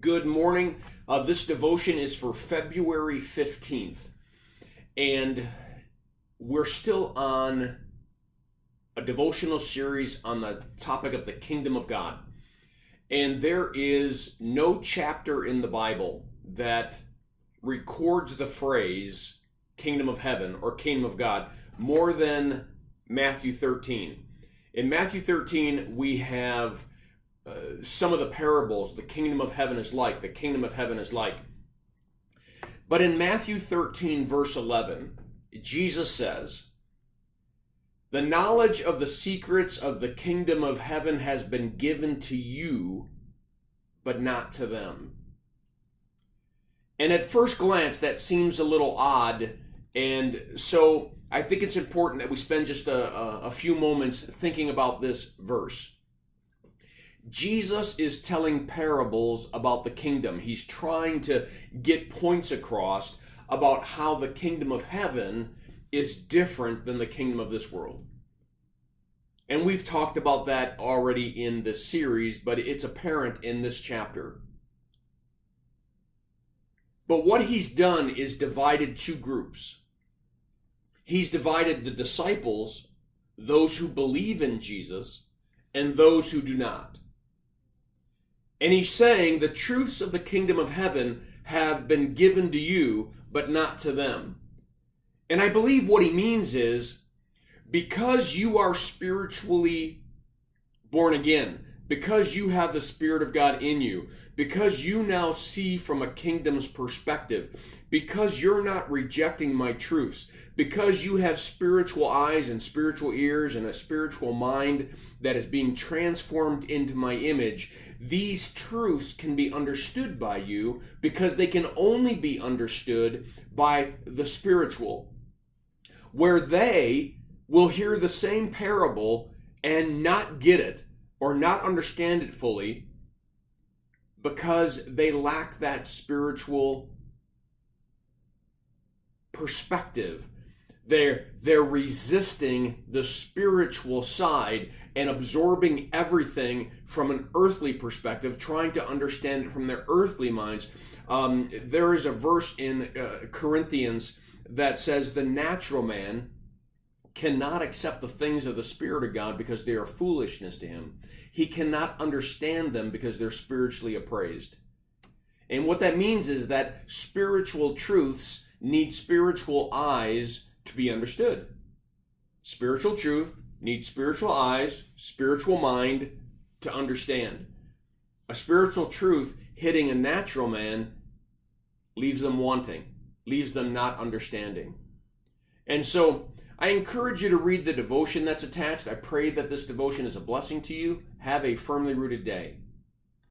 Good morning. This devotion is for February 15th, and we're still on a devotional series on the topic of the kingdom of God. And there is no chapter in the Bible that records the phrase kingdom of heaven or kingdom of God more than Matthew 13. In Matthew 13, we have some of the parables. The kingdom of heaven is like, the kingdom of heaven is like. But in Matthew 13, verse 11, Jesus says, "The knowledge of the secrets of the kingdom of heaven has been given to you, but not to them." And at first glance, that seems a little odd. And so I think it's important that we spend just a few moments thinking about this verse. Jesus is telling parables about the kingdom. He's trying to get points across about how the kingdom of heaven is different than the kingdom of this world. And we've talked about that already in this series, but it's apparent in this chapter. But what he's done is divided two groups. He's divided the disciples, those who believe in Jesus, and those who do not. And he's saying the truths of the kingdom of heaven have been given to you, but not to them. And I believe what he means is, because you are spiritually born again, because you have the Spirit of God in you, because you now see from a kingdom's perspective, because you're not rejecting my truths, because you have spiritual eyes and spiritual ears and a spiritual mind that is being transformed into my image, these truths can be understood by you because they can only be understood by the spiritual, where they will hear the same parable and not get it or not understand it fully because they lack that spiritual perspective. They're resisting the spiritual side and absorbing everything from an earthly perspective, trying to understand it from their earthly minds. There is a verse in Corinthians that says the natural man cannot accept the things of the Spirit of God because they are foolishness to him. He cannot understand them because they're spiritually appraised. And what that means is that spiritual truths need spiritual eyes to be understood. Spiritual truth needs spiritual eyes, spiritual mind to understand. A spiritual truth hitting a natural man leaves them wanting, leaves them not understanding. And so I encourage you to read the devotion that's attached. I pray that this devotion is a blessing to you. Have a firmly rooted day.